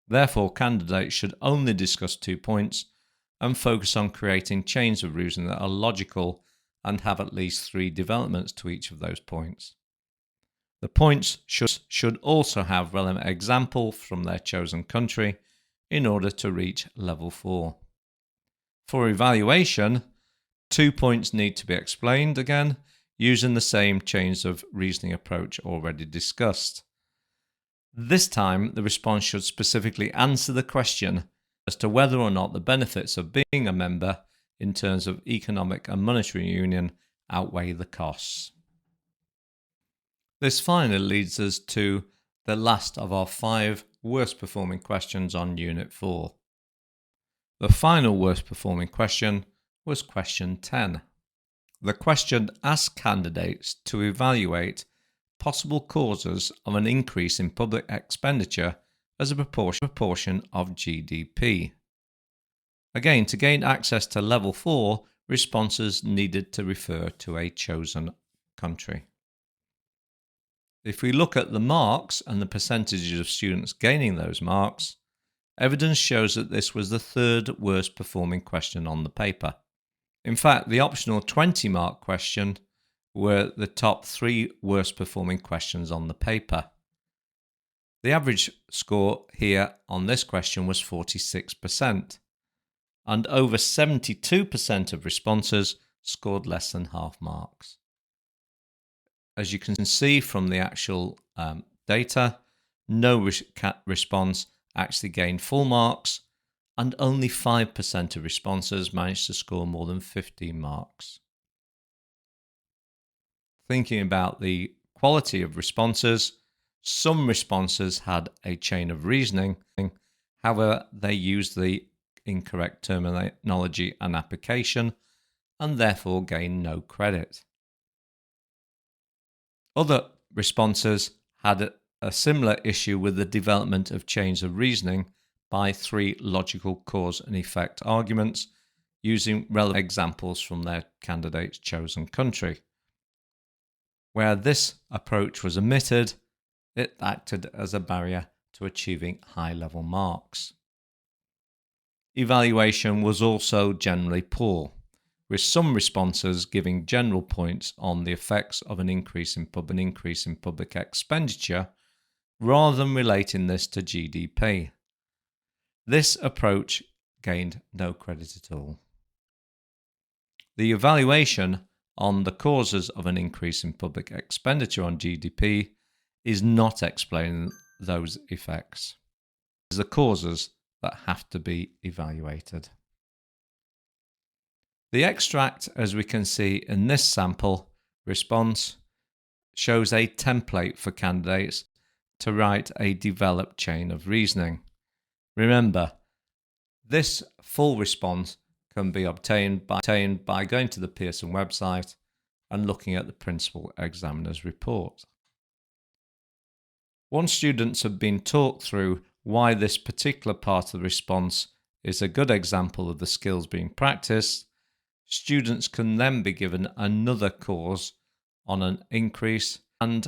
Therefore, candidates should only discuss 2 points and focus on creating chains of reasoning that are logical and have at least 3 developments to each of those points. The points should also have relevant examples from their chosen country in order to reach level 4. For evaluation, 2 points need to be explained again using the same chains of reasoning approach already discussed. This time, the response should specifically answer the question as to whether or not the benefits of being a member in terms of economic and monetary union outweigh the costs. This finally leads us to the last of our 5 worst performing questions on Unit 4. The final worst performing question was question 10. The question asked candidates to evaluate possible causes of an increase in public expenditure as a proportion of GDP. Again, to gain access to level 4, responses needed to refer to a chosen country. If we look at the marks and the percentages of students gaining those marks, evidence shows that this was the 3rd worst performing question on the paper. In fact, the optional 20-mark question were the top 3 worst performing questions on the paper. The average score here on this question was 46%, and over 72% of responses scored less than half marks. As you can see from the actual data, no response actually gained full marks, and only 5% of responses managed to score more than 15 marks. Thinking about the quality of responses, some responses had a chain of reasoning, however, they used the incorrect terminology and application, and therefore gained no credit. Other responses had a similar issue with the development of chains of reasoning by 3 logical cause and effect arguments using relevant examples from their candidate's chosen country. Where this approach was omitted, it acted as a barrier to achieving high-level marks. Evaluation was also generally poor, with some responses giving general points on the effects of an increase in public expenditure rather than relating this to GDP. This approach gained no credit at all. The evaluation on the causes of an increase in public expenditure on GDP is not explaining those effects. It's the causes that have to be evaluated. The extract, as we can see in this sample response, shows a template for candidates to write a developed chain of reasoning. Remember, this full response can be obtained by going to the Pearson website and looking at the principal examiner's report. Once students have been talked through why this particular part of the response is a good example of the skills being practiced, students can then be given another course on an increase and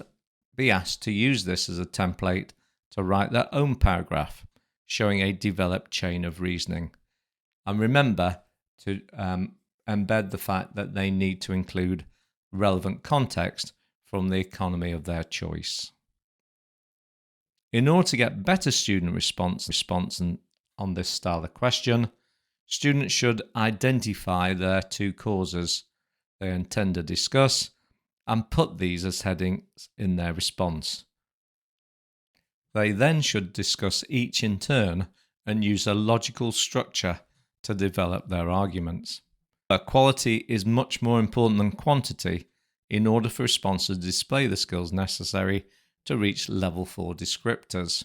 be asked to use this as a template to write their own paragraph showing a developed chain of reasoning. And remember to embed the fact that they need to include relevant context from the economy of their choice. In order to get better student response on this style of question, students should identify their two causes they intend to discuss and put these as headings in their response. They then should discuss each in turn and use a logical structure to develop their arguments. Quality is much more important than quantity in order for responses to display the skills necessary to reach level 4 descriptors.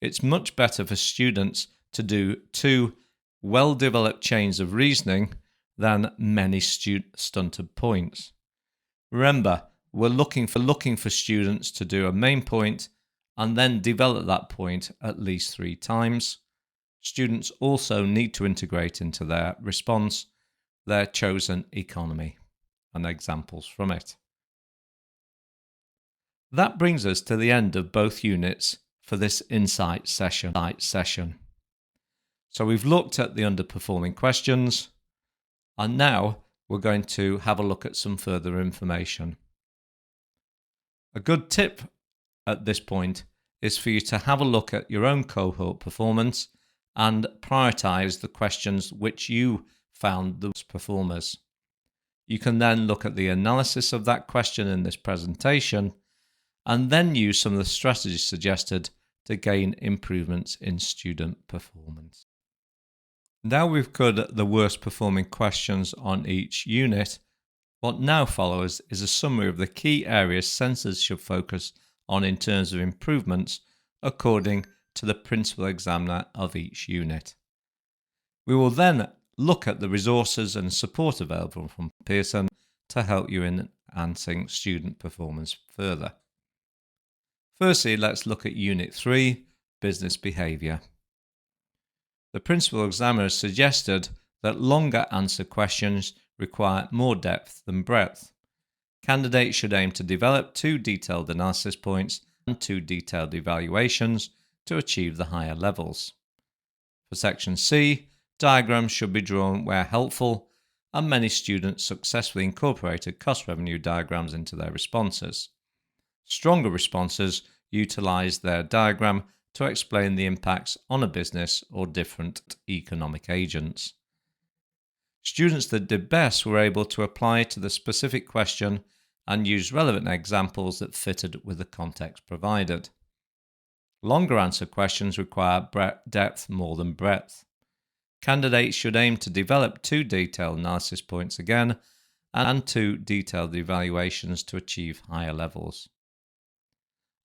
It's much better for students to do 2 well-developed chains of reasoning than many stunted points. Remember, we're looking for students to do a main point and then develop that point at least 3 times. Students also need to integrate into their response their chosen economy and examples from it. That brings us to the end of both units for this insight session. So we've looked at the underperforming questions, and now we're going to have a look at some further information. A good tip at this point is for you to have a look at your own cohort performance and prioritize the questions which you found those performers. You can then look at the analysis of that question in this presentation and then use some of the strategies suggested to gain improvements in student performance. Now we've covered the worst performing questions on each unit, what now follows is a summary of the key areas centres should focus on in terms of improvements according to the principal examiner of each unit. We will then look at the resources and support available from Pearson to help you in enhancing student performance further. Firstly, let's look at Unit 3, Business Behaviour. The principal examiner suggested that longer answer questions require more depth than breadth. Candidates should aim to develop 2 detailed analysis points and 2 detailed evaluations to achieve the higher levels. For Section C, diagrams should be drawn where helpful, and many students successfully incorporated cost-revenue diagrams into their responses. Stronger responses utilize their diagram to explain the impacts on a business or different economic agents. Students that did best were able to apply to the specific question and use relevant examples that fitted with the context provided. Longer answer questions require depth more than breadth. Candidates should aim to develop 2 detailed analysis points again and 2 detailed evaluations to achieve higher levels.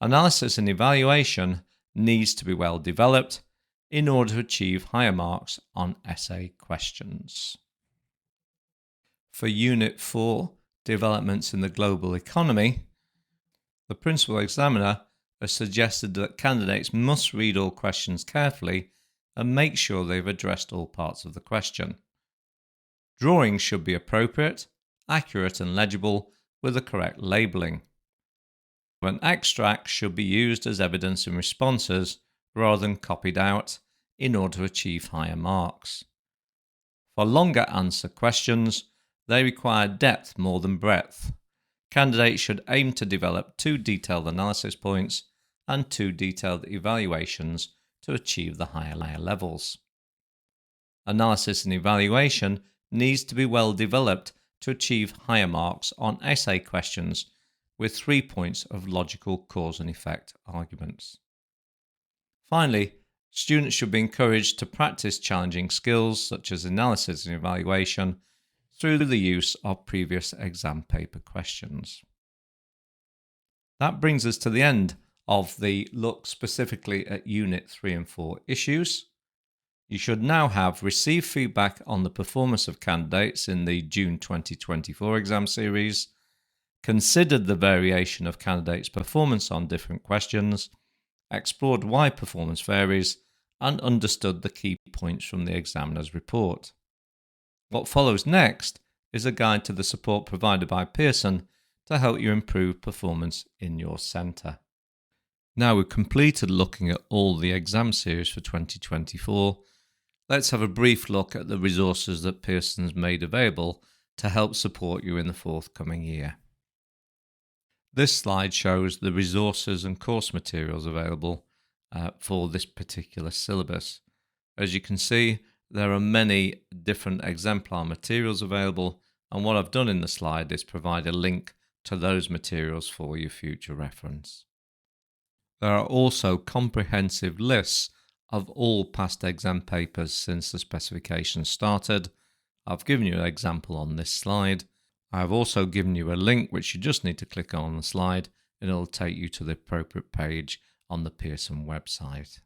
Analysis and evaluation needs to be well developed in order to achieve higher marks on essay questions. For Unit 4, Developments in the Global Economy, the principal examiner has suggested that candidates must read all questions carefully and make sure they've addressed all parts of the question. Drawings should be appropriate, accurate and legible with the correct labelling. An extract should be used as evidence in responses rather than copied out in order to achieve higher marks. For longer answer questions, they require depth more than breadth. Candidates should aim to develop 2 detailed analysis points and 2 detailed evaluations to achieve the higher levels. Analysis and evaluation needs to be well developed to achieve higher marks on essay questions with 3 points of logical cause and effect arguments. Finally, students should be encouraged to practice challenging skills such as analysis and evaluation through the use of previous exam paper questions. That brings us to the end of the look specifically at Unit 3 and 4 issues. You should now have received feedback on the performance of candidates in the June 2024 exam series, considered the variation of candidates' performance on different questions, explored why performance varies, and understood the key points from the examiner's report. What follows next is a guide to the support provided by Pearson to help you improve performance in your centre. Now we've completed looking at all the exam series for 2024, let's have a brief look at the resources that Pearson's made available to help support you in the forthcoming year. This slide shows the resources and course materials available for this particular syllabus. As you can see, there are many different exemplar materials available, and what I've done in the slide is provide a link to those materials for your future reference. There are also comprehensive lists of all past exam papers since the specification started. I've given you an example on this slide. I have also given you a link which you just need to click on the slide and it'll take you to the appropriate page on the Pearson website.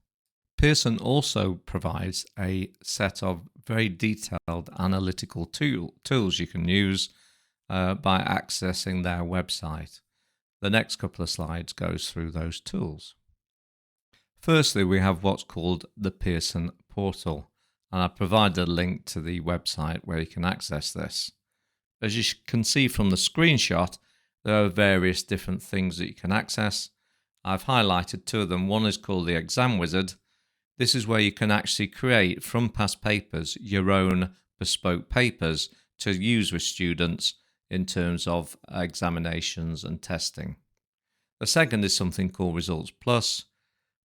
Pearson also provides a set of very detailed analytical tools you can use by accessing their website. The next couple of slides goes through those tools. Firstly, we have what's called the Pearson portal, and I've provided a link to the website where you can access this. As you can see from the screenshot, there are various different things that you can access. I've highlighted two of them. One is called the Exam Wizard. This is where you can actually create from past papers your own bespoke papers to use with students in terms of examinations and testing. The second is something called Results Plus.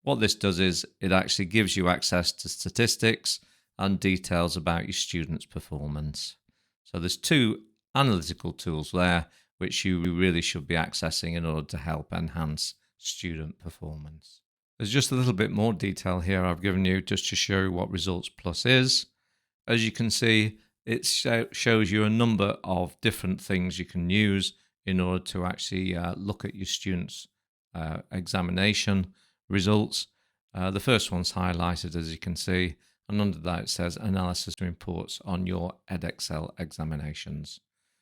What this does is it actually gives you access to statistics and details about your students' performance. So there's two analytical tools there which you really should be accessing in order to help enhance student performance. There's just a little bit more detail here I've given you just to show you what Results Plus is. As you can see, it shows you a number of different things you can use in order to actually look at your students' examination results. The first one's highlighted, as you can see, and under that it says Analysis Reports on your Edexcel examinations.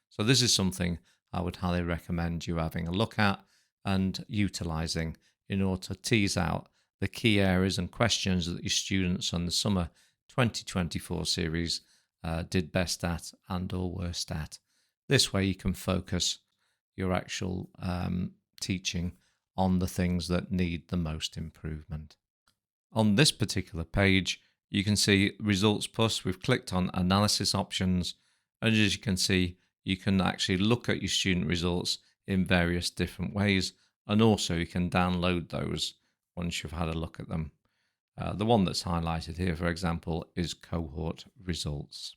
So this is something I would highly recommend you having a look at and utilising in order to tease out the key areas and questions that your students on the summer 2024 series did best at and or worst at. This way you can focus your actual teaching on the things that need the most improvement. On this particular page, you can see Results Plus. We've clicked on Analysis Options, and as you can see, you can actually look at your student results in various different ways, and also you can download those once you've had a look at them. The one that's highlighted here, for example, is Cohort Results.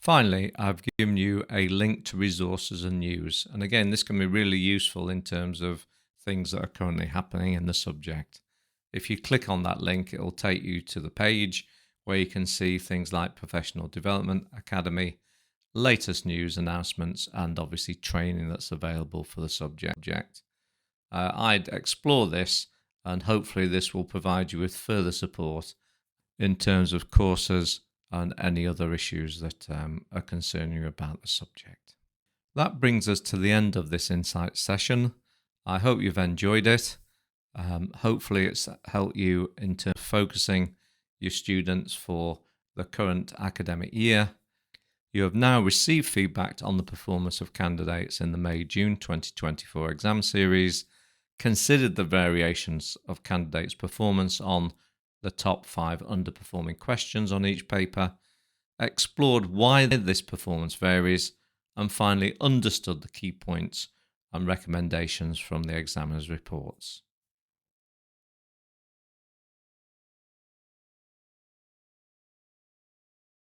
Finally, I've given you a link to resources and news, and again, this can be really useful in terms of things that are currently happening in the subject. If you click on that link, it will take you to the page where you can see things like Professional Development Academy, latest news announcements, and obviously training that's available for the subject. I'd explore this, and hopefully this will provide you with further support in terms of courses and any other issues that are concerning you about the subject. That brings us to the end of this insight session. I hope you've enjoyed it. Hopefully it's helped you in terms of focusing your students for the current academic year. You have now received feedback on the performance of candidates in the May-June 2024 exam series, considered the variations of candidates' performance on the top 5 underperforming questions on each paper, explored why this performance varies, and finally understood the key points and recommendations from the examiner's reports.